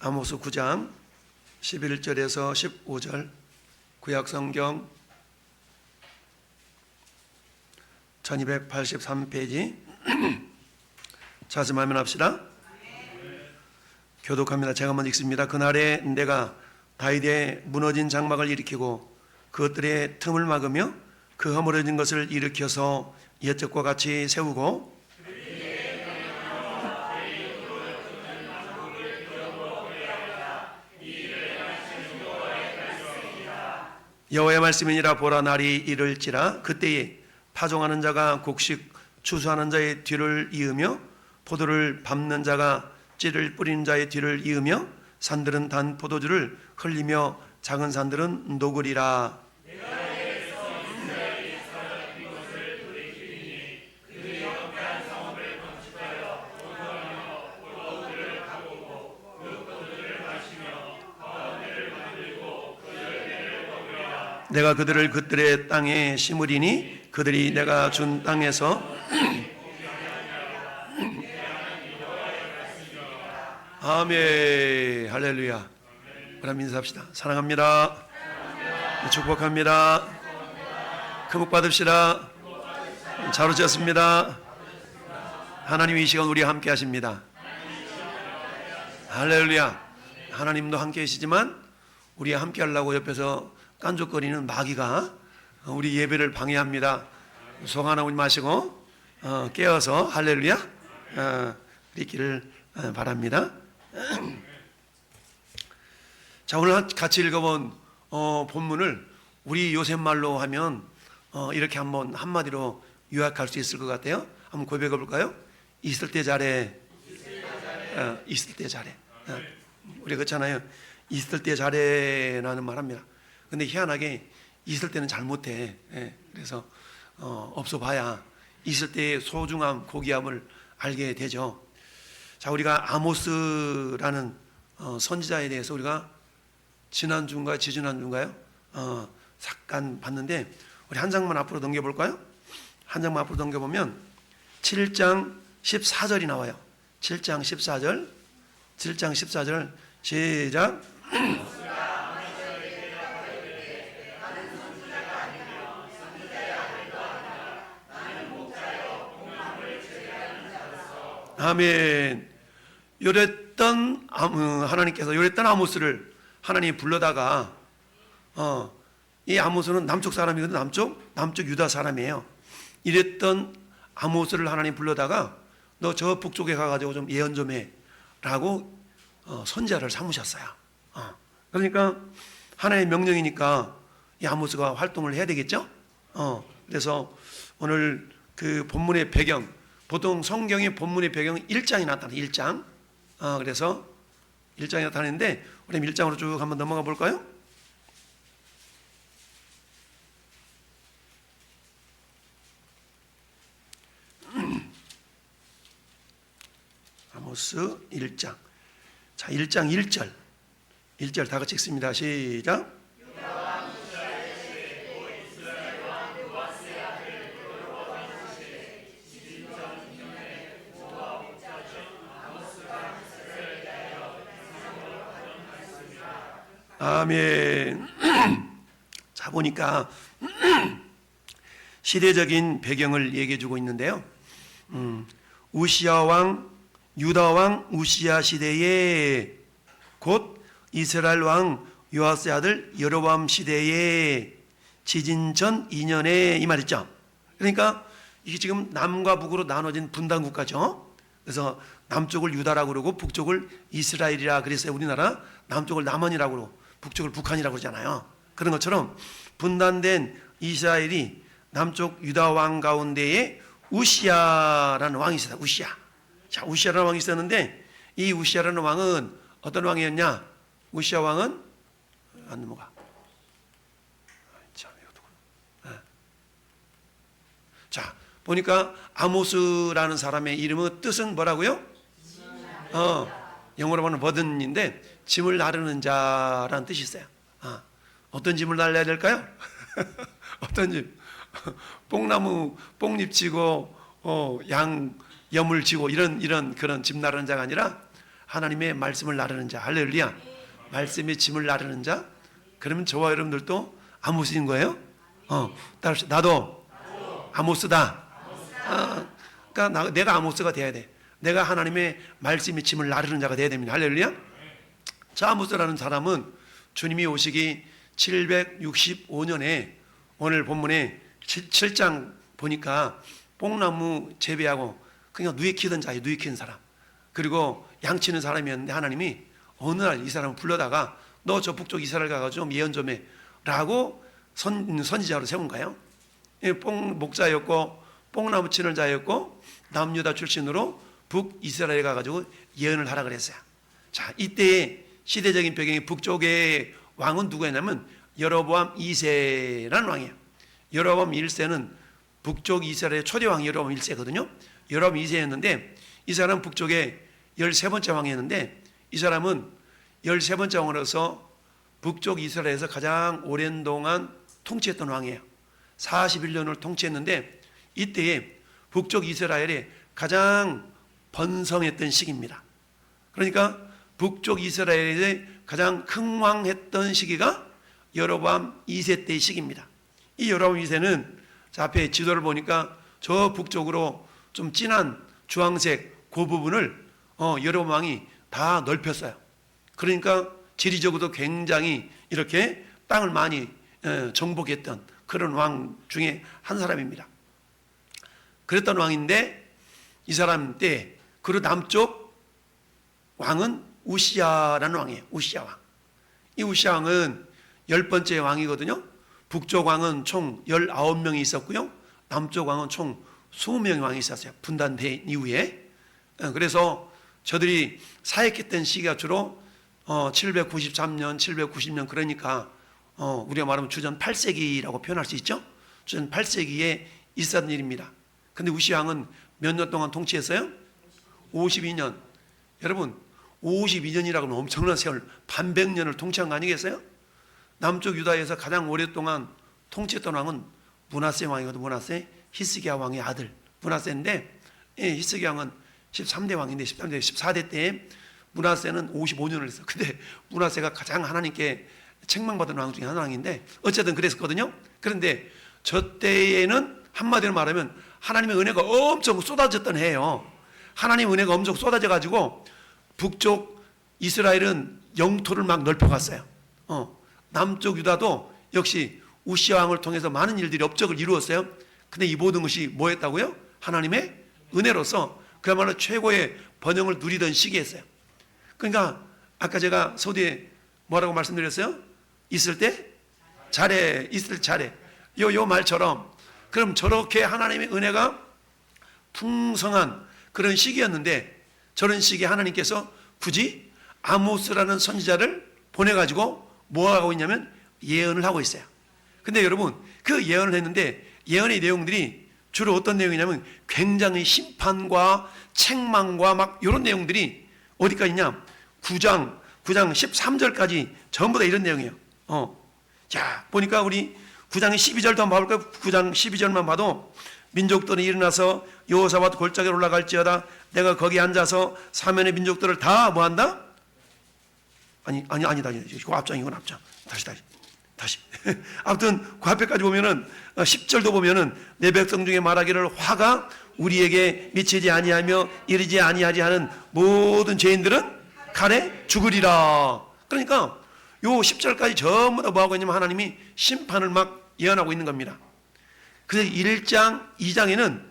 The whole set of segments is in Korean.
아모스 9장 11절에서 15절 구약성경 1283페이지 자슴하면 합시다. 교독합니다. 제가 먼저 읽습니다. 그날에 내가 다윗의 무너진 장막을 일으키고 그것들의 틈을 막으며 그 허물어진 것을 일으켜서 옛적과 같이 세우고 여호와의 말씀이니라. 보라, 날이 이를지라 그때에 파종하는 자가 곡식 추수하는 자의 뒤를 이으며 포도를 밟는 자가 씨를 뿌리는 자의 뒤를 이으며 산들은 단 포도주를 흘리며 작은 산들은 녹으리라. 내가 그들을 그들의 땅에 심으리니 그들이 내가 준 땅에서 아멘. 할렐루야. 그럼 인사합시다. 사랑합니다. 축복합니다. 금복 받읍시다. 잘 오셨습니다. 하나님 이 시간 우리와 함께 하십니다. 할렐루야. 하나님도 함께 계시지만 우리와 함께 하려고 옆에서 깐족거리는 마귀가 우리 예배를 방해합니다. 속 하나 오지 마시고 깨어서 할렐루야 있기를 바랍니다. 자, 오늘 같이 읽어본 본문을 우리 요새 말로 하면 이렇게 한번 한마디로 요약할 수 있을 것 같아요. 한번 고백해 볼까요? 있을 때 잘해. 있을 때 잘해. 우리 그렇잖아요. 있을 때 잘해라는 말합니다. 근데 희한하게 있을 때는 잘 못해. 그래서 없어 봐야 있을 때의 소중함, 고귀함을 알게 되죠. 자, 우리가 아모스라는 선지자에 대해서 우리가 지난주인가요? 지지난주인가요? 잠깐 봤는데 우리 한 장만 앞으로 넘겨볼까요? 한 장만 앞으로 넘겨보면 7장 14절이 나와요. 7장 14절 7장 14절 시작. 아멘. 요랬던 하나님께서 요랬던 아모스를 하나님이 불러다가 이 아모스는 남쪽 사람이거든. 남쪽 유다 사람이에요. 이랬던 아모스를 하나님 불러다가 너 저 북쪽에 가가지고 좀 예언 좀 해라고 선지자를 삼으셨어요. 그러니까 하나님의 명령이니까 이 아모스가 활동을 해야 되겠죠. 그래서 오늘 그 본문의 배경, 보통 성경의 본문의 배경은 1장이 나타나요. 1장. 그래서 1장이 나타나는데 우리 1장으로 쭉 한번 넘어가 볼까요? 아모스 1장. 자, 1장 1절. 1절 다 같이 읽습니다. 시작. 아멘. 자, 보니까 시대적인 배경을 얘기해 주고 있는데요. 우시야 왕, 유다 왕 우시야 시대에 곧 이스라엘 왕 요아스의 아들 여로보암 시대에 지진 전 2년에 이 말이죠. 그러니까 이게 지금 남과 북으로 나눠진 분단 국가죠. 그래서 남쪽을 유다라고 그러고 북쪽을 이스라엘이라 그랬어요. 우리나라 남쪽을 남한이라고 그러고 북쪽을 북한이라고 그러잖아요. 그런 것처럼 분단된 이스라엘이 남쪽 유다 왕 가운데에 우시야라는 왕이 있었다. 우시야. 자, 우시야라는 왕이 있었는데 이 우시야라는 왕은 어떤 왕이었냐? 우시야 왕은 안 넘어가. 자, 보니까 아모스라는 사람의 이름의 뜻은 뭐라고요? 영어로 보면 버든인데 짐을 나르는 자라는 뜻이 있어요. 어떤 짐을 날려야 될까요? 어떤 짐? 뽕나무 뽕잎 지고 양 여물 지고 이런 그런 짐 나르는 자가 아니라 하나님의 말씀을 나르는 자. 할렐루야. 말씀의 짐을 나르는 자. 그러면 저와 여러분들도 아모스인 거예요? 따라합시다. 나도 아모스다. 그러니까 내가 아모스가 돼야 돼. 내가 하나님의 말씀의 짐을 나르는 자가 돼야 됩니다. 할렐루야. 자, 아모스라는 사람은 주님이 오시기 765년에 오늘 본문에 7장 보니까 뽕나무 재배하고 그냥 누에 키던 자예요. 누에 키는 사람. 그리고 양치는 사람이었는데 하나님이 어느 날 이 사람을 불러다가 너 저 북쪽 이스라엘 가가지고 좀 예언 좀 해 라고 선지자로 세운 거예요. 목자였고 뽕나무 치는 자였고 남유다 출신으로 북이스라엘에 가가지고 예언을 하라 그랬어요. 자, 이때의 시대적인 배경이 북쪽의 왕은 누구였냐면 여로보암 2세라는 왕이에요. 여로보암 1세는 북쪽 이스라엘의 초대 왕이 여로보암 1세거든요. 여로보암 2세였는데 이 사람은 북쪽의 13번째 왕이었는데 이 사람은 13번째 왕으로서 북쪽 이스라엘에서 가장 오랜 동안 통치했던 왕이에요. 41년을 통치했는데 이때에 북쪽 이스라엘에 가장 번성했던 시기입니다. 그러니까 북쪽 이스라엘에 가장 흥왕했던 시기가 여로보암 2세 때의 시기입니다. 이 여로보암 2세는 앞에 지도를 보니까 저 북쪽으로 좀 진한 주황색 그 부분을 여로보암 왕이 다 넓혔어요. 그러니까 지리적으로도 굉장히 이렇게 땅을 많이 정복했던 그런 왕 중에 한 사람입니다. 그랬던 왕인데 이 사람 때 그리고 남쪽 왕은 우시야라는 왕이에요. 우시야 왕. 이 우시야 왕은 10번째 왕이거든요. 북쪽 왕은 총 19명이 있었고요. 남쪽 왕은 총 20명의 왕이 있었어요. 분단된 이후에. 그래서 저들이 사역했던 시기가 주로 793년, 790년 그러니까 우리가 말하면 주전 8세기라고 표현할 수 있죠. 주전 8세기에 있었던 일입니다. 근데 우시야 왕은 몇 년 동안 통치했어요? 52년. 여러분 52년이라고 하면 엄청난 세월, 반백년을 통치한 거 아니겠어요? 남쪽 유다에서 가장 오랫동안 통치했던 왕은 므낫세 왕이거든. 므낫세 히스기야 왕의 아들 므낫세인데 히스기야 왕은 13대 왕인데 14대 때 므낫세는 55년을 했어. 근데 므낫세가 가장 하나님께 책망받은 왕 중에 한 왕인데 어쨌든 그랬었거든요. 그런데 저 때에는 한마디로 말하면 하나님의 은혜가 엄청 쏟아졌던 해예요. 하나님의 은혜가 엄청 쏟아져 가지고 북쪽 이스라엘은 영토를 막 넓혀갔어요. 남쪽 유다도 역시 우시야 왕을 통해서 많은 일들이 업적을 이루었어요. 근데 이 모든 것이 뭐였다고요? 하나님의 은혜로서 그야말로 최고의 번영을 누리던 시기였어요. 그러니까 아까 제가 서두에 뭐라고 말씀드렸어요? 있을 때 잘해, 있을 때 잘해. 요 말처럼 그럼 저렇게 하나님의 은혜가 풍성한 그런 시기였는데 저런 시기에 하나님께서 굳이 아모스라는 선지자를 보내가지고 뭐 하고 있냐면 예언을 하고 있어요. 근데 여러분 그 예언을 했는데 예언의 내용들이 주로 어떤 내용이냐면 굉장히 심판과 책망과 막 이런 내용들이 어디까지 있냐 9장 13절까지 전부 다 이런 내용이에요. 자 보니까 우리 9장 12절도 한번 봐볼까요? 9장 12절만 봐도 민족들은 일어나서 여호사밧 골짜기로 올라갈지어다 내가 거기 앉아서 사면의 민족들을 다 뭐한다? 아니다. 이거 앞장 이건 앞장. 다시. 아무튼 그 앞에까지 보면은 10절도 보면은 내 백성 중에 말하기를 화가 우리에게 미치지 아니하며 이르지 아니하지 하는 모든 죄인들은 칼에 죽으리라. 그러니까 요 10절까지 전부 다 뭐하고 있냐면 하나님이 심판을 막 예언하고 있는 겁니다. 그래서 1장, 2장에는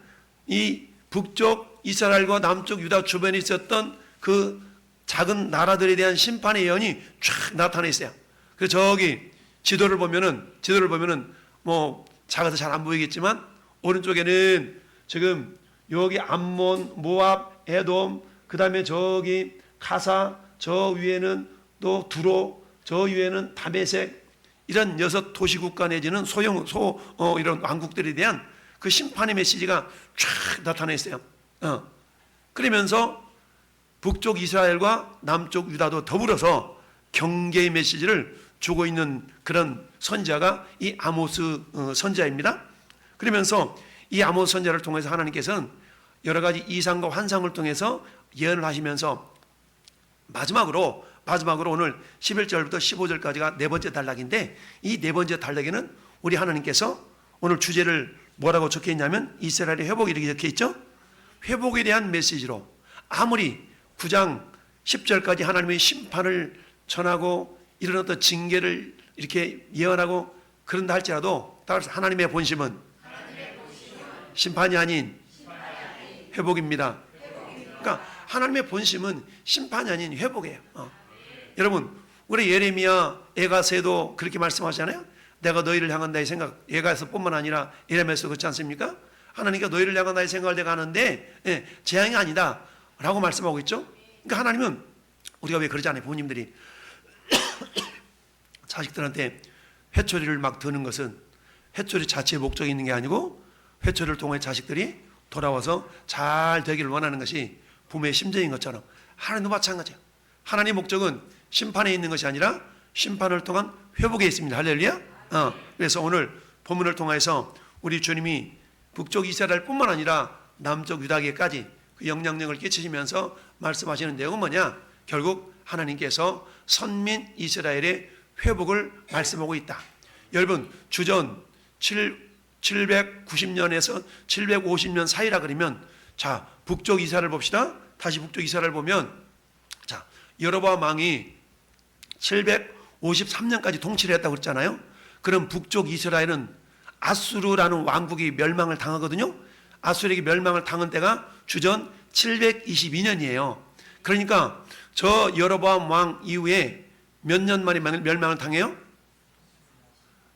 이 북쪽 이스라엘과 남쪽 유다 주변에 있었던 그 작은 나라들에 대한 심판의 예언이 쫙 나타나 있어요. 그래서 저기 지도를 보면은 뭐 작아서 잘 안 보이겠지만 오른쪽에는 지금 여기 암몬, 모압, 에돔, 그 다음에 저기 가사, 저 위에는 또 두로, 저 위에는 다메섹 이런 6 도시국가 내지는 이런 왕국들에 대한 그 심판의 메시지가 쫙 나타나 있어요. 그러면서 북쪽 이스라엘과 남쪽 유다도 더불어서 경계의 메시지를 주고 있는 그런 선지자가 이 아모스 선지자입니다. 그러면서 이 아모스 선지자를 통해서 하나님께서는 여러 가지 이상과 환상을 통해서 예언을 하시면서 마지막으로 오늘 11절부터 15절까지가 네 번째 단락인데, 이 네 번째 단락에는 우리 하나님께서 오늘 주제를 뭐라고 적혀 있냐면 이스라엘의 회복, 이렇게 적혀 있죠. 회복에 대한 메시지로, 아무리 9장 10절까지 하나님의 심판을 전하고 이런 어떤 징계를 이렇게 예언하고 그런다 할지라도 따라서 하나님의 본심은 심판이 아닌 회복입니다. 그러니까 하나님의 본심은 심판이 아닌 회복이에요. 여러분, 우리 예레미야 에가서에도 그렇게 말씀하잖아요. 내가 너희를 향한 나의 생각, 에가서뿐만 아니라 예레미야에서 그렇지 않습니까? 하나님께 너희를 향한 나의 생각을 내가 하는데 재앙이 아니다 라고 말씀하고 있죠. 그러니까 하나님은, 우리가 왜 그러지 않아요? 부모님들이 자식들한테 회초리를 막 드는 것은 회초리 자체의 목적이 있는 게 아니고 회초리를 통해 자식들이 돌아와서 잘 되기를 원하는 것이 부모의 심정인 것처럼 하나님도 마찬가지예요. 하나님의 목적은 심판에 있는 것이 아니라 심판을 통한 회복에 있습니다. 할렐루야. 그래서 오늘 본문을 통해서 우리 주님이 북쪽 이스라엘뿐만 아니라 남쪽 유다계까지 그 영향력을 끼치시면서 말씀하시는 내용은 뭐냐? 결국 하나님께서 선민 이스라엘의 회복을 말씀하고 있다. 여러분, 주전 790년에서 750년 사이라 그러면, 자, 북쪽 이스라엘을 봅시다. 다시 북쪽 이스라엘을 보면, 자, 여로보암 왕이 753년까지 통치를 했다고 그랬잖아요. 그럼 북쪽 이스라엘은 아수르라는 왕국이 멸망을 당하거든요. 아수르에게 멸망을 당한 때가 주전 722년이에요. 그러니까 저 여로보암 왕 이후에 몇 년 만에 멸망을 당해요?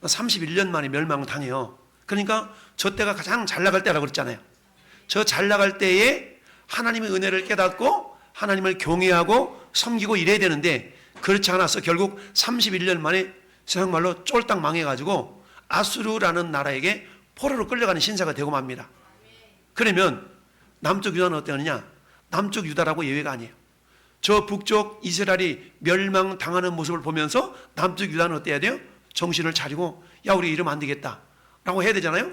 31년 만에 멸망을 당해요. 그러니까 저 때가 가장 잘 나갈 때라고 그랬잖아요. 저 잘 나갈 때에 하나님의 은혜를 깨닫고 하나님을 경외하고 섬기고 이래야 되는데, 그렇지 않아서 결국 31년 만에 세상말로 쫄딱 망해가지고 아수르라는 나라에게 포로로 끌려가는 신세가 되고 맙니다. 그러면 남쪽 유다는 어떠느냐? 남쪽 유다라고 예외가 아니에요. 저 북쪽 이스라엘이 멸망당하는 모습을 보면서 남쪽 유다는 어때야 돼요? 정신을 차리고, 야, 우리 이러면 안 되겠다 라고 해야 되잖아요.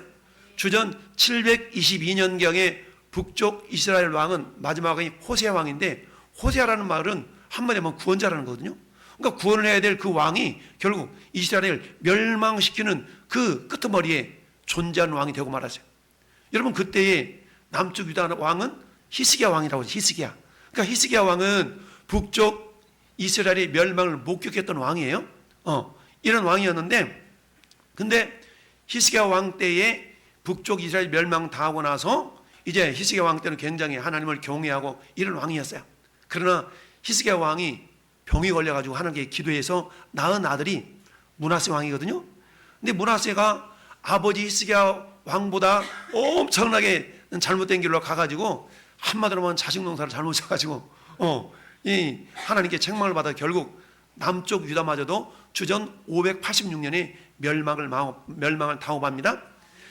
주전 722년경에 북쪽 이스라엘 왕은 마지막 왕이 호세아 왕인데, 호세아라는 말은 한마디로 하면 구원자라는 거거든요. 그러니까 구원을 해야 될 그 왕이 결국 이스라엘을 멸망시키는 그 끄트머리에 존재하는 왕이 되고 말았어요. 여러분, 그때의 남쪽 유다 왕은 히스기야 왕이라고 하죠. 히스기야. 그러니까 히스기야 왕은 북쪽 이스라엘의 멸망을 목격했던 왕이에요. 이런 왕이었는데, 근데 히스기야 왕 때에 북쪽 이스라엘 멸망 당하고 나서 이제 히스기야 왕 때는 굉장히 하나님을 경외하고 이런 왕이었어요. 그러나 히스기야 왕이 병이 걸려가지고 하나님께 기도해서 낳은 아들이 므낫세 왕이거든요. 근데 므낫세가 아버지 히스기야 왕보다 엄청나게 잘못된 길로 가가지고, 한마디로 하면 자식 농사를 잘못 쳐가지고 이 하나님께 책망을 받아 결국 남쪽 유다마저도 주전 586년에 멸망을 당합니다.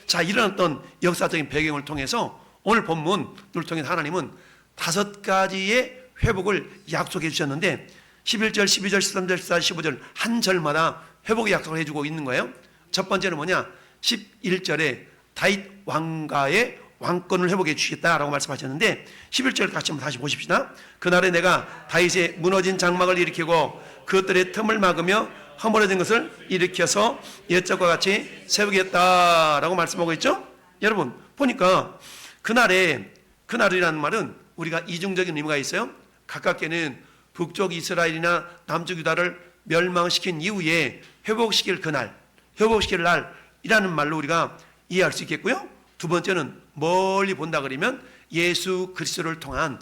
자, 이런 어떤 역사적인 배경을 통해서 오늘 본문을 통해서 하나님은 5가지의 회복을 약속해 주셨는데, 11절, 12절, 13절, 14절, 15절 한 절마다 회복의 약속을 해주고 있는 거예요. 첫 번째는 뭐냐? 11절에 다윗 왕가의 왕권을 회복해 주시겠다라고 말씀하셨는데, 11절 같이 한번 다시 보십시다. 그날에 내가 다윗의 무너진 장막을 일으키고 그것들의 틈을 막으며 허물어진 것을 일으켜서 옛적과 같이 세우겠다라고 말씀하고 있죠. 여러분, 보니까 그날이라는 말은 우리가 이중적인 의미가 있어요. 가깝게는 북쪽 이스라엘이나 남쪽 유다를 멸망시킨 이후에 회복시킬 그날, 회복시킬 날이라는 말로 우리가 이해할 수 있겠고요. 두 번째는 멀리 본다 그러면 예수 그리스도를 통한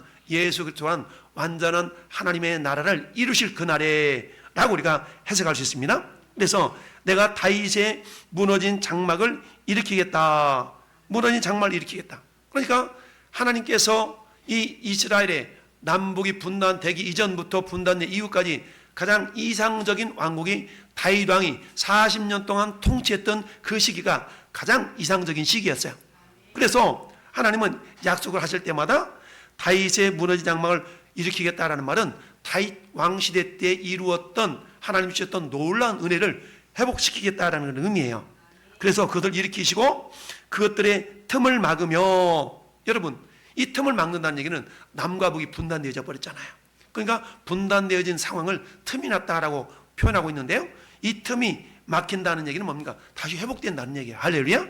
완전한 하나님의 나라를 이루실 그날에 라고 우리가 해석할 수 있습니다. 그래서 내가 다윗의 무너진 장막을 일으키겠다. 무너진 장막을 일으키겠다. 그러니까 하나님께서 이 이스라엘의 남북이 분단되기 이전부터 분단된 이후까지 가장 이상적인 왕국이 다윗 왕이 40년 동안 통치했던 그 시기가 가장 이상적인 시기였어요. 그래서 하나님은 약속을 하실 때마다 다윗의 무너진 장막을 일으키겠다라는 말은 다윗 왕 시대 때 이루었던 하나님 주셨던 놀라운 은혜를 회복시키겠다라는 의미예요. 그래서 그것을 일으키시고 그것들의 틈을 막으며, 여러분, 이 틈을 막는다는 얘기는 남과 북이 분단되어져 버렸잖아요. 그러니까 분단되어진 상황을 틈이 났다라고 표현하고 있는데요. 이 틈이 막힌다는 얘기는 뭡니까? 다시 회복된다는 얘기예요. 할렐루야.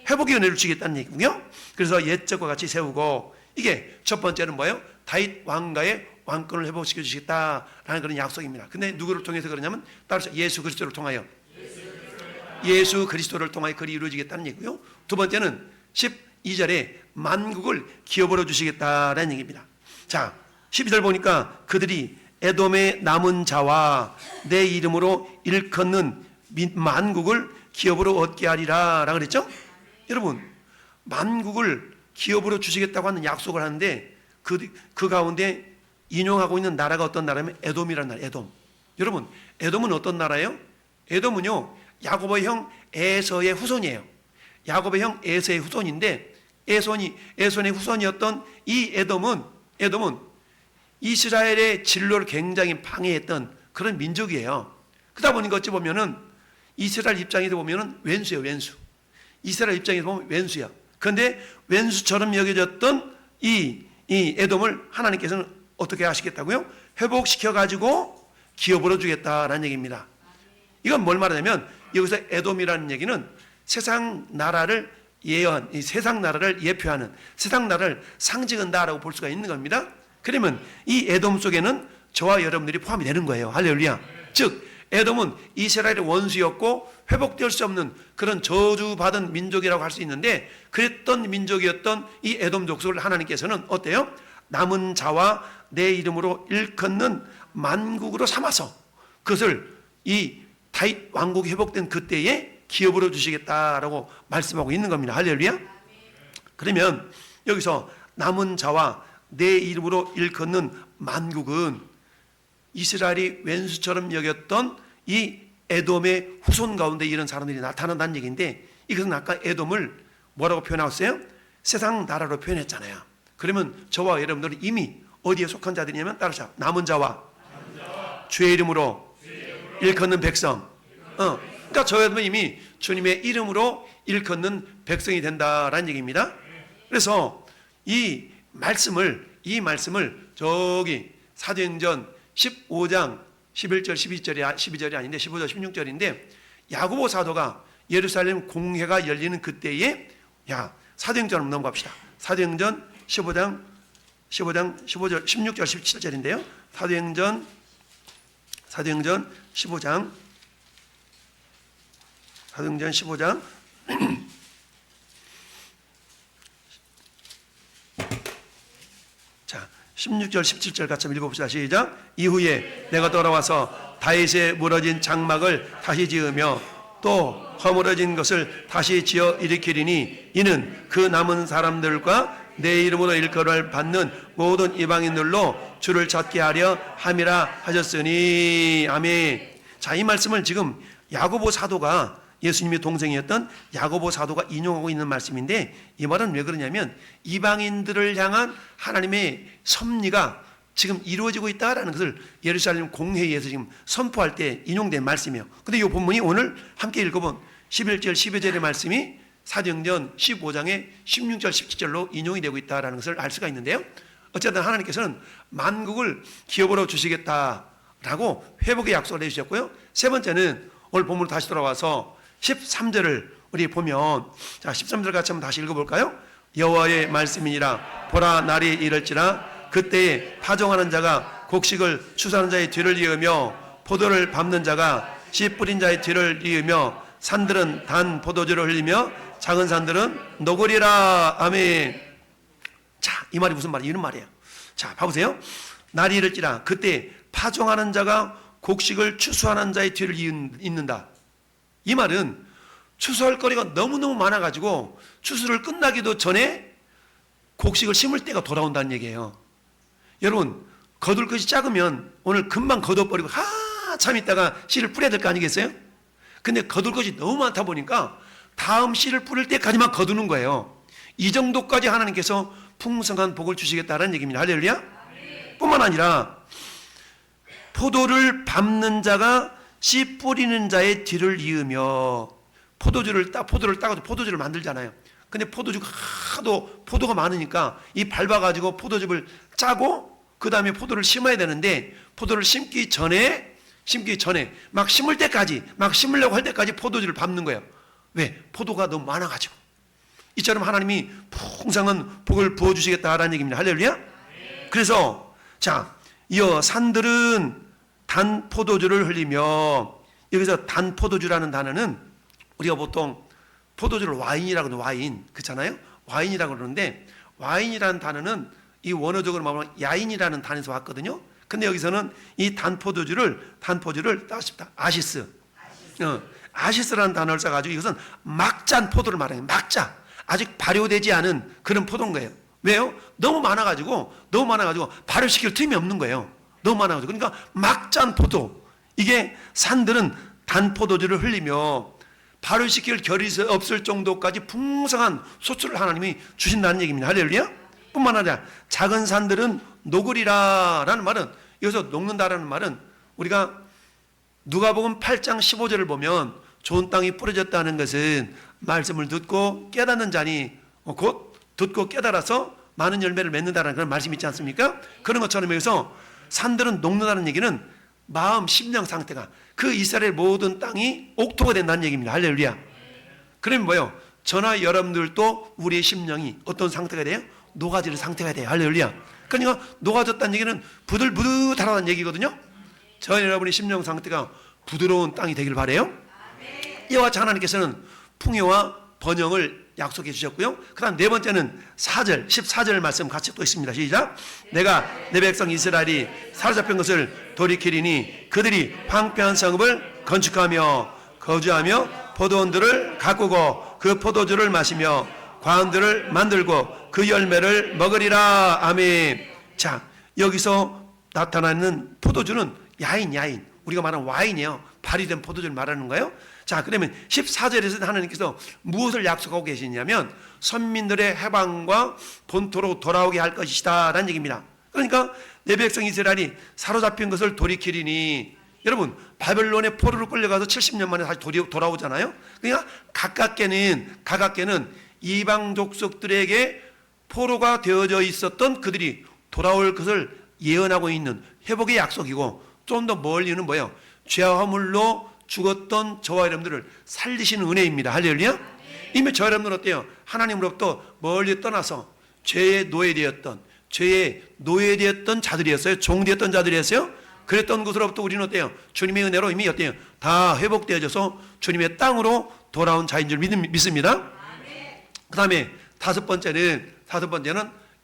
회복의 은혜를 주겠다는 얘기군요. 그래서 옛적과 같이 세우고, 이게 첫 번째는 뭐예요? 다윗 왕가의 왕권을 회복시켜 주시겠다라는 그런 약속입니다. 근데 누구를 통해서 그러냐면 따라서 예수 그리스도를 통하여, 예수 그리스도를 통하여 그리 이루어지겠다는 얘기고요. 두 번째는 12절에 만국을 기업으로 주시겠다라는 얘기입니다. 자, 12절 보니까 그들이 에돔의 남은 자와 내 이름으로 일컫는 만국을 기업으로 얻게 하리라 라고 그랬죠? 여러분, 만국을 기업으로 주시겠다고 하는 약속을 하는데 그 가운데 인용하고 있는 나라가 어떤 나라냐면 에돔이라는 나라. 에돔. 여러분, 에돔은 어떤 나라예요? 에돔은요, 야곱의 형 에서의 후손이에요. 야곱의 형 에서의 후손인데, 에손의 후손이었던 이 에돔은 이스라엘의 진로를 굉장히 방해했던 그런 민족이에요. 그러다 보니까 어찌 보면은 이스라엘 입장에서 보면은 왼수예요, 왼수. 이스라엘 입장에서 보면 왼수야. 그런데 왼수처럼 여겨졌던 이 에돔을 하나님께서는 어떻게 하시겠다고요? 회복시켜가지고 기업으로 주겠다라는 얘기입니다. 이건 뭘 말하냐면, 여기서 에돔이라는 얘기는 세상 나라를 세상 나라를 예표하는, 세상 나라를 상징한다라고 볼 수가 있는 겁니다. 그러면 이 에돔 속에는 저와 여러분들이 포함이 되는 거예요. 할렐루야. 즉 에돔은 이스라엘의 원수였고 회복될 수 없는 그런 저주받은 민족이라고 할 수 있는데, 그랬던 민족이었던 이 에돔 족속을 하나님께서는 어때요? 남은 자와 내 이름으로 일컫는 만국으로 삼아서 그것을 이 다윗 왕국이 회복된 그때에 기업으로 주시겠다라고 말씀하고 있는 겁니다. 할렐루야. 그러면 여기서 남은 자와 내 이름으로 일컫는 만국은 이스라엘이 왼수처럼 여겼던 이 에돔의 후손 가운데 이런 사람들이 나타난다는 얘기인데, 이것은 아까 에돔을 뭐라고 표현했어요? 세상 나라로 표현했잖아요. 그러면 저와 여러분들은 이미 어디에 속한 자들이냐면 따라서 남은 자와 주의 이름으로 일컫는 백성. 그러니까 저 여러분은 이미 주님의 이름으로 일컫는 백성이 된다라는 얘기입니다. 그래서 이 말씀을 저기 사도행전 15장 11절 12절이 아닌데 15절 16절인데, 야고보 사도가 예루살렘 공회가 열리는 그때에, 사도행전 한번 넘어갑시다. 사도행전 15장 16절 17절인데요. 사도행전 15장 자, 16절 17절 같이 한번 읽어봅시다. 시작. 이후에 내가 돌아와서 다윗의 무너진 장막을 다시 지으며 또 허물어진 것을 다시 지어 일으키리니 이는 그 남은 사람들과 내 이름으로 일컬을 받는 모든 이방인들로 주를 찾게 하려 함이라 하셨으니. 아멘. 자, 이 말씀을 지금 야고보 사도가, 예수님의 동생이었던 야고보 사도가 인용하고 있는 말씀인데, 이 말은 왜 그러냐면 이방인들을 향한 하나님의 섭리가 지금 이루어지고 있다라는 것을 예루살렘 공회에서 지금 선포할 때 인용된 말씀이에요. 근데 이 본문이 오늘 함께 읽어본 11절 12절의 말씀이 사도행전 15장의 16절 17절로 인용이 되고 있다라는 것을 알 수가 있는데요. 어쨌든 하나님께서는 만국을 기업으로 주시겠다라고 회복의 약속을 해주셨고요. 세 번째는 오늘 본문으로 다시 돌아와서 13절을 우리 보면, 자, 13절 같이 한번 다시 읽어볼까요? 여호와의 말씀이니라. 보라, 날이 이럴지라 그때에 파종하는 자가 곡식을 추수하는 자의 뒤를 이으며 포도를 밟는 자가 씨 뿌린 자의 뒤를 이으며 산들은 단 포도주를 흘리며 작은 산들은 녹으리라. 아멘. 자, 이 말이 무슨 말이에요? 이런 말이에요. 자, 봐보세요. 날이 이럴지라 그때 파종하는 자가 곡식을 추수하는 자의 뒤를 잇는다. 이 말은 추수할 거리가 너무너무 많아가지고 추수를 끝나기도 전에 곡식을 심을 때가 돌아온다는 얘기예요. 여러분, 거둘 것이 작으면 오늘 금방 거둬버리고 한참 있다가 씨를 뿌려야 될 거 아니겠어요? 근데 거둘 것이 너무 많다 보니까 다음 씨를 뿌릴 때까지만 거두는 거예요. 이 정도까지 하나님께서 풍성한 복을 주시겠다는 얘기입니다. 할렐루야. 뿐만 아니라 포도를 밟는 자가 씨 뿌리는 자의 뒤를 이으며, 포도주를 따가지고 포도주를 만들잖아요. 근데 포도주가 하도 포도가 많으니까 이 밟아가지고 포도즙을 짜고 그 다음에 포도를 심어야 되는데 포도를 심기 전에 막 심을 때까지, 막 심으려고 할 때까지 포도주를 밟는 거예요. 왜? 포도가 너무 많아가지고. 이처럼 하나님이 풍성한 복을 부어주시겠다라는 얘기입니다. 할렐루야. 그래서 자, 이어 산들은 단 포도주를 흘리며, 여기서 단 포도주라는 단어는 우리가 보통 포도주를 와인이라고 하는 와인, 그렇잖아요. 와인이라고 그러는데 와인이라는 단어는 이 원어적으로 말하면 야인이라는 단에서 왔거든요. 근데 여기서는 이 단포도주를 따십니다. 아시스라는 단어를 써가지고 이것은 막 짠 포도를 말해요. 막자, 아직 발효되지 않은 그런 포도인 거예요. 왜요? 너무 많아가지고 발효시킬 틈이 없는 거예요. 너무 많아가지고. 그러니까 막 짠 포도. 이게 산들은 단포도주를 흘리며 발효시킬 결이 없을 정도까지 풍성한 소출을 하나님이 주신다는 얘기입니다. 할렐루야. 뿐만 아니라 작은 산들은 녹으리라라는 말은, 여기서 녹는다라는 말은 우리가 누가복음 8장 15절을 보면 좋은 땅이 뿌려졌다는 것은 말씀을 듣고 깨닫는 자니 곧 듣고 깨달아서 많은 열매를 맺는다는 그런 말씀이 있지 않습니까? 그런 것처럼 여기서 산들은 녹는다는 얘기는 마음, 심령 상태가 그 이스라엘 모든 땅이 옥토가 된다는 얘기입니다. 할렐루야. 그러면 뭐예요? 저나 여러분들도 우리의 심령이 어떤 상태가 돼요? 녹아지는 상태가 돼요. 할렐루야. 그러니까 녹아졌다는 얘기는 부들부들하다는 얘기거든요. 저 여러분의 심령 상태가 부드러운 땅이 되길 바라요. 이와 같이 하나님께서는 풍요와 번영을 약속해 주셨고요. 그 다음 네 번째는 14절 말씀 같이 또 있습니다. 시작. 내가 내 백성 이스라엘이 사로잡힌 것을 돌이키리니 그들이 황폐한 성읍을 건축하며 거주하며 포도원들을 가꾸고 그 포도주를 마시며 과원들을 만들고 그 열매를 먹으리라. 아멘. 자, 여기서 나타나는 포도주는 야인. 우리가 말하는 와인이에요. 발효된 포도주를 말하는 거예요. 자, 그러면 14절에서 하나님께서 무엇을 약속하고 계시냐면 선민들의 해방과 본토로 돌아오게 할 것이다 라는 얘기입니다. 그러니까 내 백성 이스라엘이 사로잡힌 것을 돌이키리니, 여러분 바벨론의 포로로 끌려가서 70년 만에 다시 돌아오잖아요. 그러니까 가깝게는 이방 족속들에게 포로가 되어져 있었던 그들이 돌아올 것을 예언하고 있는 회복의 약속이고, 좀 더 멀리는 뭐예요? 죄와 허물로 죽었던 저와 여러분들을 살리시는 은혜입니다. 할렐루야. 이미 저 여러분들은 어때요? 하나님으로부터 멀리 떠나서 죄에 노예되었던 자들이었어요. 종되었던 자들이었어요. 그랬던 것으로부터 우리는 어때요? 주님의 은혜로 이미 어때요? 다 회복되어져서 주님의 땅으로 돌아온 자인 줄 믿습니다. 그 다음에 다섯 번째는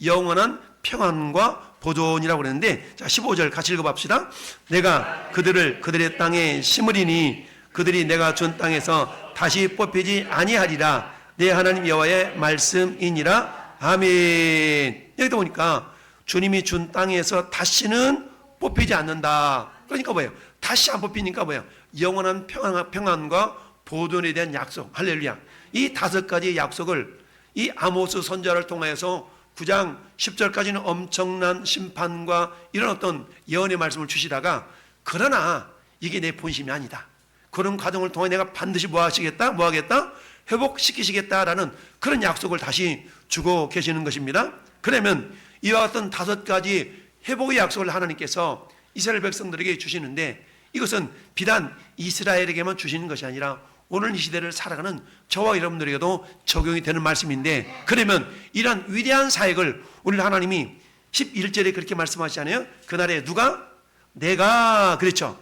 영원한 평안과 보존이라고 그랬는데, 자 15절 같이 읽어봅시다. 내가 그들의 땅에 심으리니 그들이 내가 준 땅에서 다시 뽑히지 아니하리라. 내 하나님 여호와의 말씀이니라. 아멘. 여기다 보니까 주님이 준 땅에서 다시는 뽑히지 않는다. 그러니까 뭐예요? 다시 안 뽑히니까 뭐예요? 영원한 평안과 보존에 대한 약속. 할렐루야. 이 다섯 가지 약속을 이 아모스 선지자를 통해서 9장 10절까지는 엄청난 심판과 이런 어떤 예언의 말씀을 주시다가, 그러나 이게 내 본심이 아니다. 그런 과정을 통해 내가 반드시 뭐하겠다? 회복시키시겠다라는 그런 약속을 다시 주고 계시는 것입니다. 그러면 이와 같은 다섯 가지 회복의 약속을 하나님께서 이스라엘 백성들에게 주시는데, 이것은 비단 이스라엘에게만 주시는 것이 아니라 오늘 이 시대를 살아가는 저와 여러분들에게도 적용이 되는 말씀인데, 그러면 이러한 위대한 사역을 우리 하나님이 11절에 그렇게 말씀하시잖아요. 그날에 누가? 내가, 그렇죠.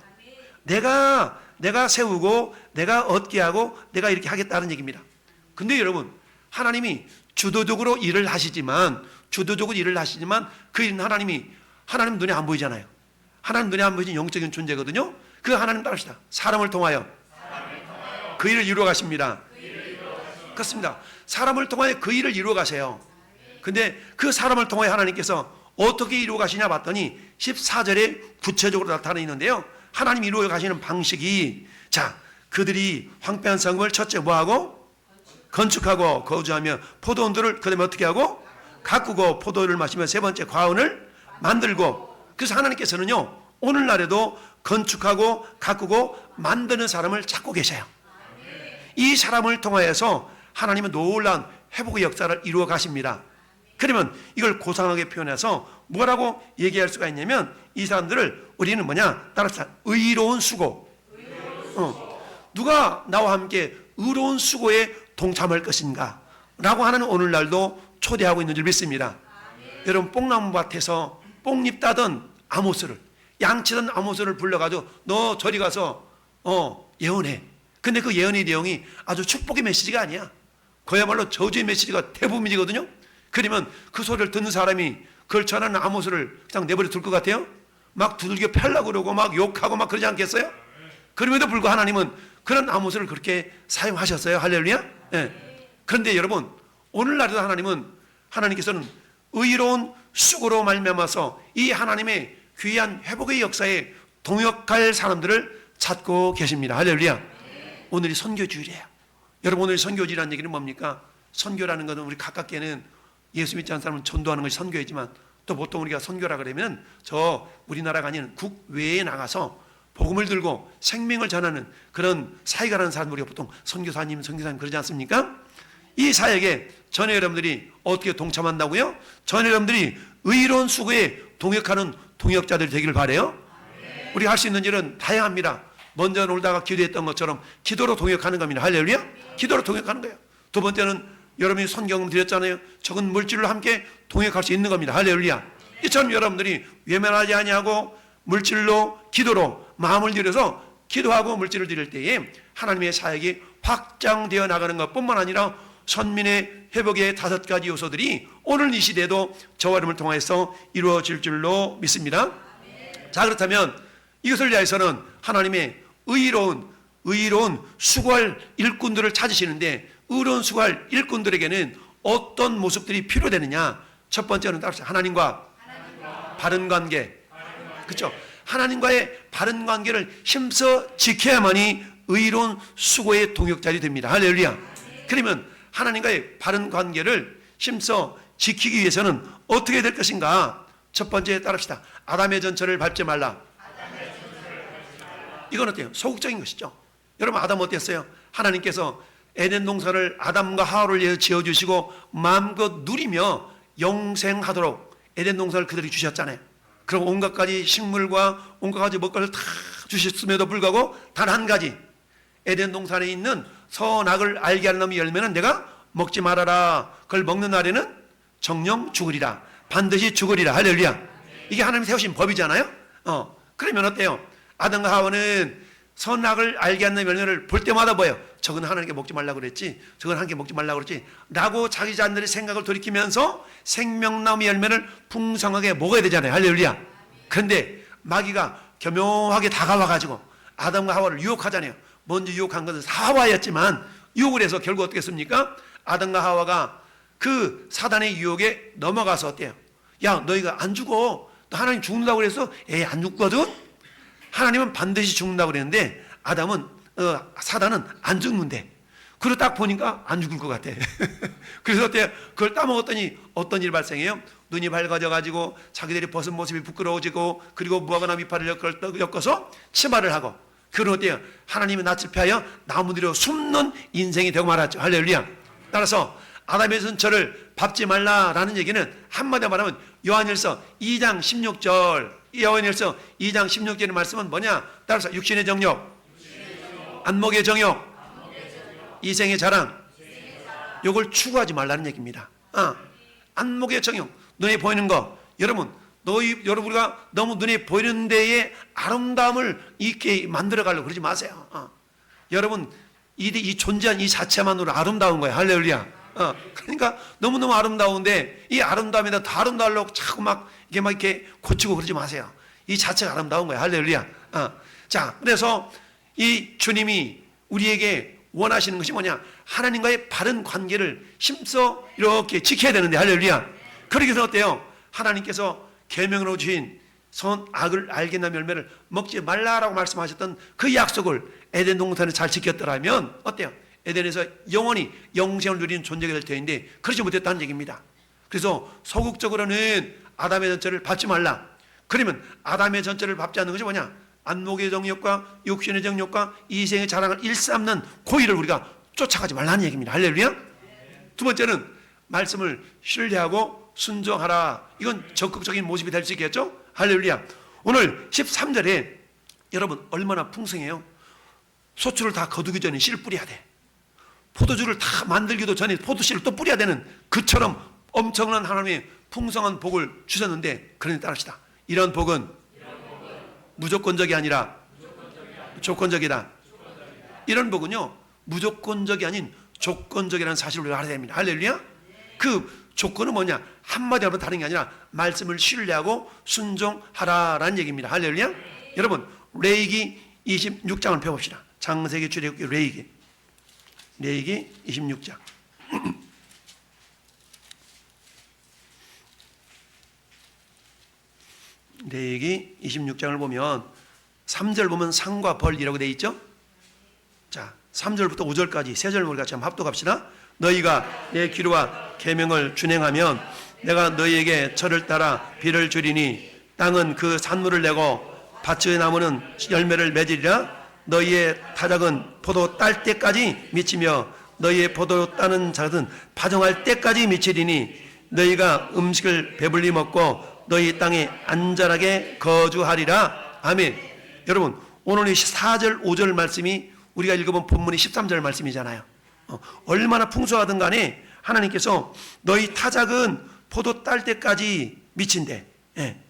내가 세우고 내가 얻게 하고 내가 이렇게 하겠다는 얘기입니다. 근데 여러분, 하나님이 주도적으로 일을 하시지만 그 일은 하나님 눈에 안 보이잖아요. 하나님 눈에 안 보이는 영적인 존재거든요. 그 하나님 따릅시다. 사람을 통하여 그 일을 이루어 가십니다. 그렇습니다. 사람을 통하여 그 일을 이루어 가세요. 근데 그 사람을 통하여 하나님께서 어떻게 이루어 가시냐 봤더니 14절에 구체적으로 나타나 있는데요. 하나님 이루어 가시는 방식이, 자, 그들이 황폐한 성읍을 첫째 뭐하고? 건축하고 거주하며 포도원들을 그 다음에 어떻게 하고? 가꾸고 포도를 마시며 세 번째 과원을 만들고. 그래서 하나님께서는요, 오늘날에도 건축하고 가꾸고 만드는 사람을 찾고 계셔요. 이 사람을 통하여서 하나님은 놀라운 회복의 역사를 이루어 가십니다. 그러면 이걸 고상하게 표현해서 뭐라고 얘기할 수가 있냐면 이 사람들을 우리는 뭐냐? 따라서 의로운 수고. 누가 나와 함께 의로운 수고에 동참할 것인가? 라고 하는 오늘날도 초대하고 있는 줄 믿습니다. 여러분, 뽕나무밭에서 뽕잎 따던 아모스를, 양치던 아모스를 불러가지고 너 저리 가서 예언해. 근데 그 예언의 내용이 아주 축복의 메시지가 아니야. 그야말로 저주의 메시지가 대부분이거든요. 그러면 그 소리를 듣는 사람이 그걸 전하는 아모스를 그냥 내버려 둘 것 같아요? 막 두들겨 패려고 그러고 막 욕하고 막 그러지 않겠어요? 그럼에도 불구하고 하나님은 그런 아모스를 그렇게 사용하셨어요. 할렐루야. 네. 그런데 여러분, 오늘날에도 하나님께서는 의로운 수고로 말미암아서 이 하나님의 귀한 회복의 역사에 동역할 사람들을 찾고 계십니다. 할렐루야. 오늘이 선교주일이에요. 여러분, 오늘 선교주일이라는 얘기는 뭡니까? 선교라는 것은 우리 가깝게는 예수 믿지 않는 사람은 전도하는 것이 선교이지만 또 보통 우리가 선교라 그러면 저 우리나라가 아닌 국외에 나가서 복음을 들고 생명을 전하는 그런 사역하는 사람 우리가 보통 선교사님 그러지 않습니까? 이 사역에 전에 여러분들이 어떻게 동참한다고요? 전에 여러분들이 의로운 수고에 동역하는 동역자들이 되기를 바라요. 우리가 할 수 있는 일은 다양합니다. 먼저 놀다가 기도했던 것처럼 기도로 동역하는 겁니다. 할렐루야. 기도로 동역하는 거예요. 두 번째는 여러분이 선경을 드렸잖아요. 적은 물질로 함께 동역할 수 있는 겁니다. 할렐루야. 이처럼 여러분들이 외면하지 아니하고 물질로 기도로 마음을 들여서 기도하고 물질을 드릴 때에 하나님의 사역이 확장되어 나가는 것뿐만 아니라 선민의 회복의 5가지 요소들이 오늘 이 시대에도 저와 여러분을 통해서 이루어질 줄로 믿습니다. 자, 그렇다면 이것을 위해서는 하나님의 의로운 수고할 일꾼들을 찾으시는데 의로운 수고할 일꾼들에게는 어떤 모습들이 필요되느냐? 첫 번째는 따로 하나님과 바른 관계. 그렇죠? 하나님과의 바른 관계를 힘써 지켜야만이 의로운 수고의 동역자들이 됩니다. 할렐루야. 그러면 하나님과의 바른 관계를 힘써 지키기 위해서는 어떻게 될 것인가? 첫 번째 따릅시다. 아담의 전철을 밟지 말라. 이건 어때요? 소극적인 것이죠. 여러분, 아담 어땠어요? 하나님께서 에덴 동산을 아담과 하와를 위해서 지어주시고 마음껏 누리며 영생하도록 에덴 동산을 그들이 주셨잖아요. 그리고 온갖 가지 식물과 온갖 가지 먹거리를 다 주셨음에도 불구하고 단 한 가지, 에덴 동산에 있는 선악을 알게 하는 놈의 열매는 내가 먹지 말아라. 그걸 먹는 날에는 정령 죽으리라. 반드시 죽으리라. 할렐루야. 이게 하나님이 세우신 법이잖아요. 그러면 어때요? 아담과 하와는 선악을 알게 하는 열매를 볼 때마다 뭐예요? 저건 하나님께 먹지 말라고 그랬지, 저건 하나님께 먹지 말라고 그랬지 라고 자기 자신들의 생각을 돌이키면서 생명나무의 열매를 풍성하게 먹어야 되잖아요. 할렐루야. 그런데 마귀가 교묘하게 다가와가지고 아담과 하와를 유혹하잖아요. 먼저 유혹한 것은 하와였지만 유혹을 해서 결국 어떻게 했습니까? 아담과 하와가 그 사단의 유혹에 넘어가서 어때요? 야, 너희가 안 죽어. 너 하나님 죽는다고 그래서 안 죽거든? 하나님은 반드시 죽는다고 그랬는데 사단은 안 죽는데, 그걸 딱 보니까 안 죽을 것 같아. 그래서 어때요? 그걸 따먹었더니 어떤 일이 발생해요? 눈이 밝아져가지고 자기들이 벗은 모습이 부끄러워지고, 그리고 무화과 나무 이파리를 엮어서 치마를 하고, 그건 어때요? 하나님의 낯을 피하여 나무 뒤로 숨는 인생이 되고 말았죠. 할렐루야. 따라서 아담의 전처를 밟지 말라라는 얘기는 한마디로 말하면 요한일서 2장 16절, 요한일서 2장 16절의 말씀은 뭐냐? 따라서 육신의 정욕, 안목의 정욕, 이생의 자랑, 요걸 추구하지 말라는 얘기입니다. 안목의 정욕, 눈에 보이는 거. 여러분, 우리가 너무 눈에 보이는 데에 아름다움을 있게 만들어 가려고 그러지 마세요. 여러분, 이 존재한 이 자체만으로 아름다운 거예요. 할렐루야. 그러니까 너무너무 아름다운데 이 아름다움에다 더 아름다우려고 자꾸 이렇게 고치고 그러지 마세요. 이 자체가 아름다운 거예요. 할렐루야. 자, 그래서 이 주님이 우리에게 원하시는 것이 뭐냐? 하나님과의 바른 관계를 힘써 이렇게 지켜야 되는데, 할렐루야. 그러기 위해서 어때요? 하나님께서 계명으로 주신 선악을 알게 된 열매를 먹지 말라라고 말씀하셨던 그 약속을 에덴 동산에 잘 지켰더라면 어때요? 에덴에서 영원히 영생을 누리는 존재가 될 터인데 그러지 못했다는 얘기입니다. 그래서 소극적으로는 아담의 전체를 밟지 말라. 그러면 아담의 전체를 밟지 않는 것이 뭐냐? 안목의 정욕과 육신의 정욕과 이생의 자랑을 일삼는 고의를 우리가 쫓아가지 말라는 얘기입니다. 할렐루야. 두 번째는 말씀을 신뢰하고 순종하라. 이건 적극적인 모습이 될 수 있겠죠? 할렐루야. 오늘 13절에 여러분 얼마나 풍성해요. 소출을 다 거두기 전에 씨를 뿌려야 돼. 포도주를 다 만들기도 전에 포도씨를 또 뿌려야 되는 그처럼 엄청난 하나님의 풍성한 복을 주셨는데, 그러니 따릅시다. 이런 복은 무조건적이 아니라 조건적이다. 이런 복은요, 무조건적이 아닌 조건적이라는 사실을 우리가 알아야 됩니다. 할렐루야. 그 조건은 뭐냐? 한마디로 하면 다른 게 아니라 말씀을 신뢰하고 순종하라라는 얘기입니다. 할렐루야. 여러분, 레위기 26장을 펴봅시다. 창세기, 출애굽기, 레위기 26장. 레위기 26장을 보면 3절 보면 상과 벌이라고 되어 있죠. 자, 3절부터 5절까지 세 절 우리 같이 한번 합독합시다. 너희가 내 기류와 계명을 준행하면 내가 너희에게 철을 따라 비를 주리니 땅은 그 산물을 내고 밭의 나무는 열매를 맺으리라. 너희의 타작은 포도 딸 때까지 미치며 너희의 포도 따는 자는 파종할 때까지 미치리니 너희가 음식을 배불리 먹고 너희 땅에 안전하게 거주하리라. 아멘. 여러분, 오늘 이 4절 5절 말씀이 우리가 읽어본 본문이 13절 말씀이잖아요. 얼마나 풍성하든 간에 하나님께서 너희 타작은 포도 딸 때까지 미친대. 예.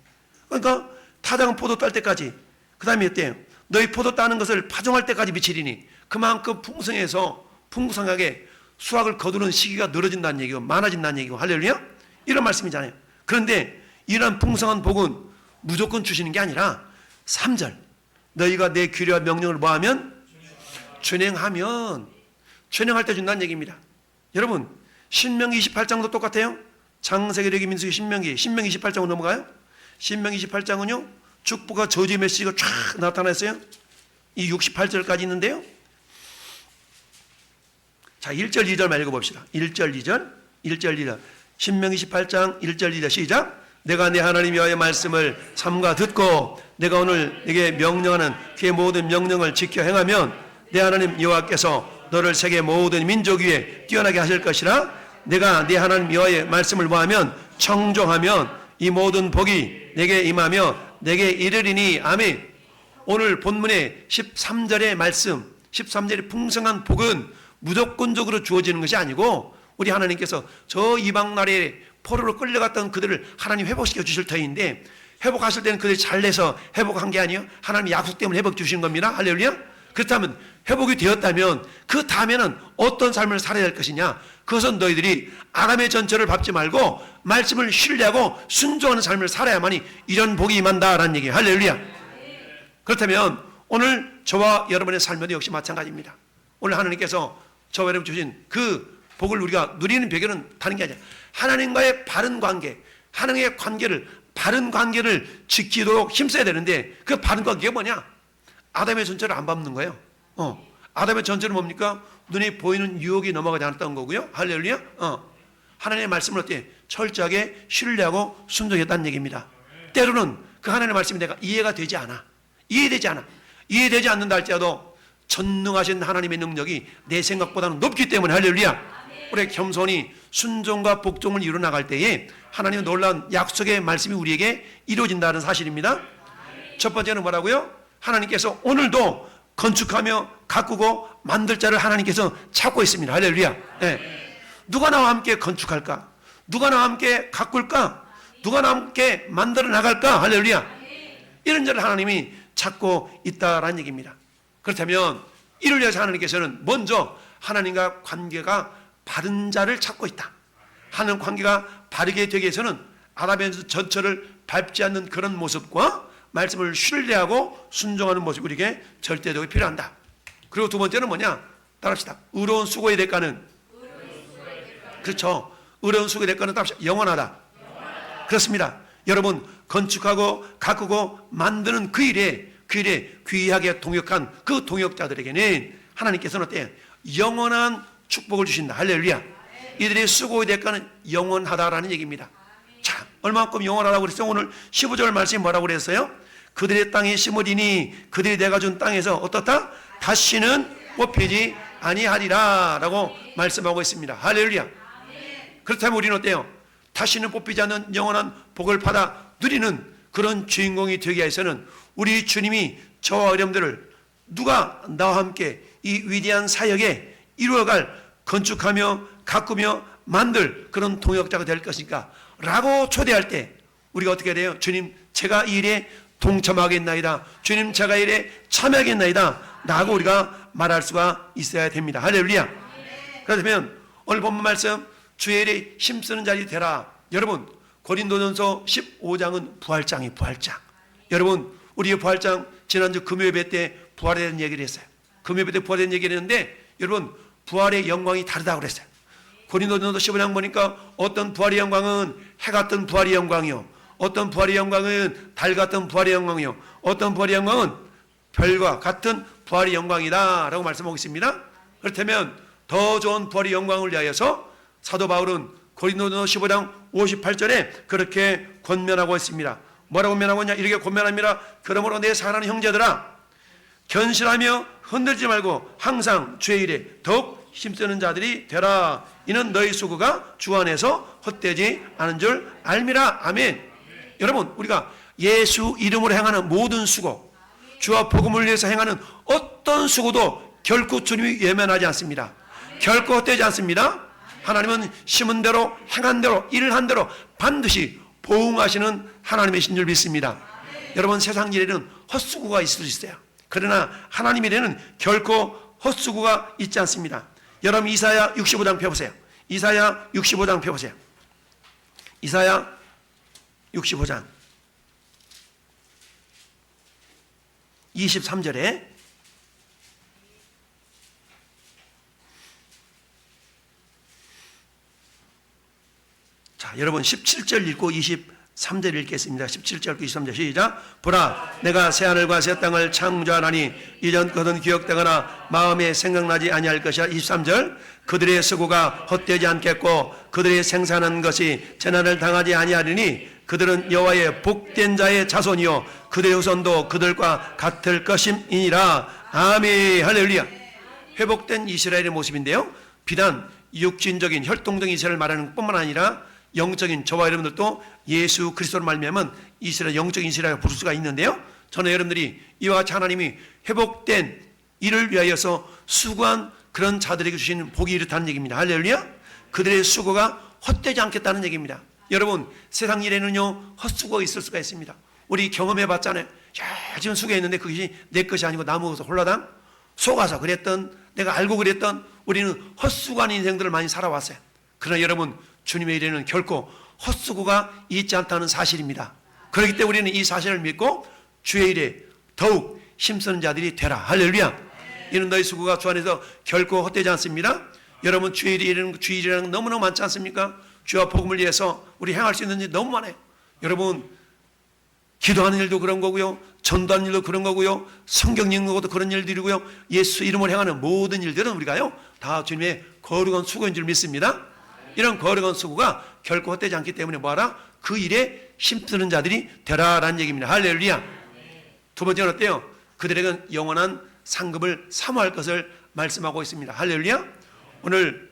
그러니까 타작은 포도 딸 때까지, 그 다음에 어때요? 너희 포도 따는 것을 파종할 때까지 미치리니 그만큼 풍성하게 수확을 거두는 시기가 늘어진다는 얘기고 많아진다는 얘기고. 할렐루야. 이런 말씀이잖아요. 그런데 이런 풍성한 복은 무조건 주시는 게 아니라 3절 너희가 내 규례와 명령을 뭐하면? 준행하면, 준행할 때 준다는 얘기입니다. 여러분, 신명기 28장도 똑같아요. 창세기, 레위기, 민수기, 신명기 28장으로 넘어가요. 신명기 28장은요 축복과 저주의 메시지가 쫙 나타났어요. 이 68절까지 있는데요. 자, 1절 2절만 읽어봅시다. 1절 2절 신명기 18장 1절 2절 시작. 내가 내 하나님 여호와의 말씀을 삼가 듣고 내가 오늘 네게 명령하는 그의 모든 명령을 지켜 행하면 내 하나님 여호와께서 너를 세계 모든 민족 위에 뛰어나게 하실 것이라. 내가 내 하나님 여호와의 말씀을 모하면 청종하면 이 모든 복이 내게 임하며 내게 이르리니. 아멘. 오늘 본문의 13절의 말씀, 13절의 풍성한 복은 무조건적으로 주어지는 것이 아니고 우리 하나님께서 저 이방 나라에 포로로 끌려갔던 그들을 하나님 회복시켜 주실 터인데, 회복하실 때는 그들이 잘내서 회복한 게 아니에요. 하나님의 약속 때문에 회복 주신 겁니다. 할렐루야. 그렇다면 회복이 되었다면 그 다음에는 어떤 삶을 살아야 할 것이냐? 그것은 너희들이 아람의 전철을 밟지 말고 말씀을 신뢰하고 순종하는 삶을 살아야만이 이런 복이 임한다라는 얘기예요. 할렐루야. 그렇다면 오늘 저와 여러분의 삶에도 역시 마찬가지입니다. 오늘 하나님께서 저와 여러분 주신 그 복을 우리가 누리는 비결은 다른 게 아니라 하나님과의 바른 관계, 하나님의 관계를, 바른 관계를 지키도록 힘써야 되는데 그 바른 관계가 뭐냐? 아담의 전철을 안 밟는 거예요. 아담의 전철은 뭡니까? 눈에 보이는 유혹이 넘어가지 않았던 거고요. 할렐루야. 하나님의 말씀을 어떻게 철저하게 신뢰하고 순종했다는 얘기입니다. 때로는 그 하나님의 말씀이 내가 이해가 되지 않아. 이해되지 않는다 할지라도 전능하신 하나님의 능력이 내 생각보다는 높기 때문에 할렐루야. 우리 겸손히 순종과 복종을 이루어 나갈 때에 하나님의 놀라운 약속의 말씀이 우리에게 이루어진다는 사실입니다. 첫 번째는 뭐라고요? 하나님께서 오늘도 건축하며 가꾸고 만들 자를 하나님께서 찾고 있습니다. 할렐루야. 네. 누가 나와 함께 건축할까? 누가 나와 함께 가꿀까? 누가 나와 함께 만들어 나갈까? 할렐루야. 이런 자를 하나님이 찾고 있다라는 얘기입니다. 그렇다면 이를 위해서 하나님께서는 먼저 하나님과 관계가 바른 자를 찾고 있다. 하나님 관계가 바르게 되기 위해서는 아담의 전철을 밟지 않는 그런 모습과 말씀을 신뢰하고 순종하는 모습이 우리에게 절대적으로 필요한다. 그리고 두 번째는 뭐냐? 따라합시다. 의로운 수고의 대가는, 그렇죠. 의로운 수고의 대가는 따라합시다. 영원하다. 그렇습니다. 여러분, 건축하고 가꾸고 만드는 그 일에 귀하게 동역한 그 동역자들에게는 하나님께서는 어때요? 영원한 축복을 주신다. 할렐루야. 이들의 수고의 대가는 영원하다라는 얘기입니다. 자, 얼마만큼 영원하다고 그랬어요? 오늘 15절 말씀이 뭐라고 그랬어요? 그들의 땅에 심으리니 그들이 내가 준 땅에서 어떻다? 다시는 뽑히지 아니하리라 라고 말씀하고 있습니다. 할렐루야. 그렇다면 우리는 어때요? 다시는 뽑히지 않는 영원한 복을 받아 누리는 그런 주인공이 되기 위해서는 우리 주님이 저와 여러분들을 누가 나와 함께 이 위대한 사역에 이루어갈 건축하며 가꾸며 만들 그런 동역자가 될 것인가 라고 초대할 때 우리가 어떻게 돼요? 주님, 제가 이 일에 동참하겠나이다. 주님, 제가 이 일에 참여하겠나이다 라고 우리가 말할 수가 있어야 됩니다. 할렐루야. 그렇다면 오늘 본문 말씀 주의 일에 힘쓰는 자리 되라. 여러분, 고린도전서 15장은 부활장이에요. 부활장. 여러분, 우리 부활장 지난주 금요예배 때 부활에 대한 얘기를 했어요. 금요예배 때 부활에 대한 얘기를 했는데 여러분, 부활의 영광이 다르다고 그랬어요. 고린도전서 15장 보니까 어떤 부활의 영광은 해 같은 부활의 영광이요, 어떤 부활의 영광은 달 같은 부활의 영광이요, 어떤 부활의 영광은 별과 같은 부활의 영광이다 라고 말씀하고 있습니다. 그렇다면 더 좋은 부활의 영광을 위하여서 사도 바울은 고린도전서 15장 58절에 그렇게 권면하고 있습니다. 뭐라고 권면하고 있냐? 이렇게 권면합니다. 그러므로 내 사랑하는 형제들아, 견실하며 흔들지 말고 항상 주의 일에 더욱 힘쓰는 자들이 되라. 이는 너희 수고가 주 안에서 헛되지 않은 줄 알미라. 아멘. 여러분, 우리가 예수 이름으로 행하는 모든 수고, 주와 복음을 위해서 행하는 어떤 수고도 결코 주님이 외면하지 않습니다. 결코 헛되지 않습니다. 하나님은 심은 대로 행한 대로 일한 대로 반드시 보응하시는 하나님이신 줄 믿습니다. 여러분, 세상 일에는 헛수고가 있을 수 있어요. 그러나 하나님 일에는 결코 헛수고가 있지 않습니다. 여러분, 이사야 65장 펴보세요. 이사야 65장 펴보세요. 이사야 65장 23절에 자, 여러분 17절 읽고 23절 읽겠습니다. 17절 23절 시작. 보라, 내가 새하늘과 새 땅을 창조하나니 이전 것은 기억되거나 마음에 생각나지 아니할 것이라. 23절. 그들의 수고가 헛되지 않겠고 그들의 생산한 것이 재난을 당하지 아니하리니 그들은 여호와의 복된 자의 자손이요 그들의 후손도 그들과 같을 것임이니라. 아멘. 할렐루야. 회복된 이스라엘의 모습인데요, 비단 육신적인 혈통적인 이스라엘을 말하는 뿐만 아니라 영적인 저와 여러분들도 예수 그리스도를 말미암은 이스라엘, 영적인 이스라엘을 부를 수가 있는데요, 저는 여러분들이 이와 같이 하나님이 회복된 이를 위하여서 수고한 그런 자들에게 주시는 복이 이렇다는 얘기입니다. 할렐루야. 그들의 수고가 헛되지 않겠다는 얘기입니다. 여러분, 세상 일에는요 헛수고가 있을 수가 있습니다. 우리 경험해 봤잖아요. 지금 수고했는데 그것이 내 것이 아니고 나 먹어서 홀라당 속아서 그랬던, 내가 알고 그랬던, 우리는 헛수고한 인생들을 많이 살아왔어요. 그러나 여러분, 주님의 일에는 결코 헛수고가 있지 않다는 사실입니다. 그렇기 때문에 우리는 이 사실을 믿고 주의 일에 더욱 힘쓰는 자들이 되라. 할렐루야. 이는 너희 수고가 주 안에서 결코 헛되지 않습니다. 여러분, 주의 일이라는 너무너무 많지 않습니까? 주와 복음을 위해서 우리 행할 수 있는 일이 너무 많아요. 여러분, 기도하는 일도 그런 거고요, 전도하는 일도 그런 거고요, 성경 읽는 것도 그런 일들이고요, 예수 이름을 행하는 모든 일들은 우리가요 다 주님의 거룩한 수고인 줄 믿습니다. 이런 거룩한 수고가 결코 헛되지 않기 때문에 뭐하라? 그 일에 힘쓰는 자들이 되라라는 얘기입니다. 할렐루야. 두 번째는 어때요? 그들에게는 영원한 상급을 사모할 것을 말씀하고 있습니다. 할렐루야. 오늘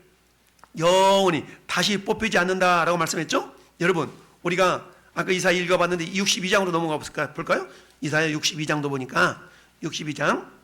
영원히 다시 뽑히지 않는다라고 말씀했죠? 여러분, 우리가 아까 이사야 읽어봤는데 62장으로 넘어가 볼까요? 이사야 62장도 보니까 62장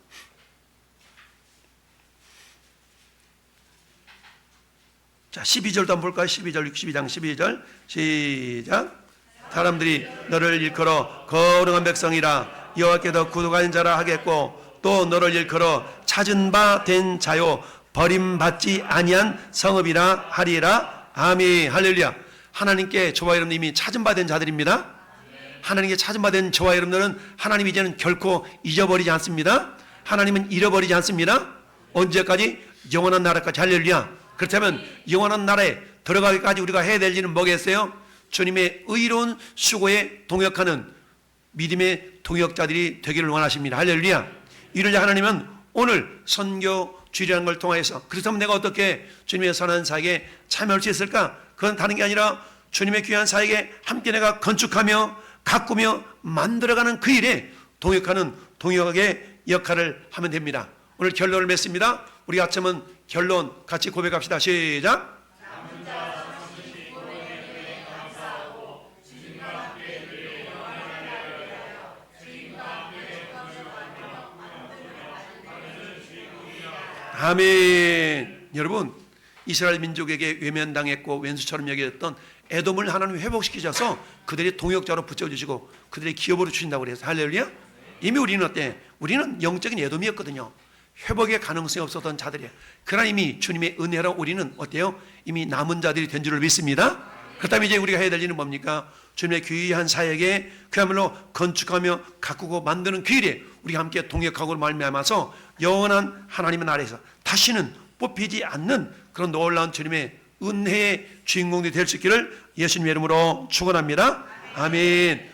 자 12절도 한번 볼까요? 12절 62장 12절 시작. 사람들이 너를 일컬어 거룩한 백성이라 여호와께서 구속하는 자라 하겠고 또 너를 일컬어 찾은 바 된 자요 버림받지 아니한 성읍이라 하리라. 아멘. 할렐루야. 하나님께 저와 여러분 이미 찾은 바 된 자들입니다. 하나님께 찾은 바 된 저와 여러분들은 하나님 이제는 결코 잊어버리지 않습니다. 하나님은 잃어버리지 않습니다. 언제까지? 영원한 나라까지. 할렐루야. 그렇다면 영원한 나라에 들어가기까지 우리가 해야 될 일은 뭐겠어요? 주님의 의로운 수고에 동역하는 믿음의 동역자들이 되기를 원하십니다. 할렐루야. 이를 하나님은 오늘 선교 주일이라는 걸 통해서, 그렇다면 내가 어떻게 주님의 선한 사역에 참여할 수 있을까? 그건 다른 게 아니라 주님의 귀한 사역에 함께 내가 건축하며 가꾸며 만들어가는 그 일에 동역하는 동역의 역할을 하면 됩니다. 오늘 결론을 맺습니다. 우리 아침은 결론 같이 고백합시다. 시작. 아멘. 여러분, 이스라엘 민족에게 외면당했고 왼수처럼 여겨졌던 에돔을 하나님 회복시키셔서 그들이 동역자로 붙여주시고 그들의 기업으로 주신다고 그래서 할렐루야. 이미 우리는 어때? 우리는 영적인 에돔이었거든요. 회복의 가능성이 없었던 자들이에요. 그러나 이미 주님의 은혜로 우리는 어때요? 이미 남은 자들이 된 줄을 믿습니다. 그렇다면 이제 우리가 해야 될 일은 뭡니까? 주님의 귀한 사역에 그야말로 건축하며 가꾸고 만드는 그 일에 우리가 함께 동역하고 말미암아서 영원한 하나님의 나라에서 다시는 뽑히지 않는 그런 놀라운 주님의 은혜의 주인공들이 될 수 있기를 예수님의 이름으로 축원합니다. 아멘.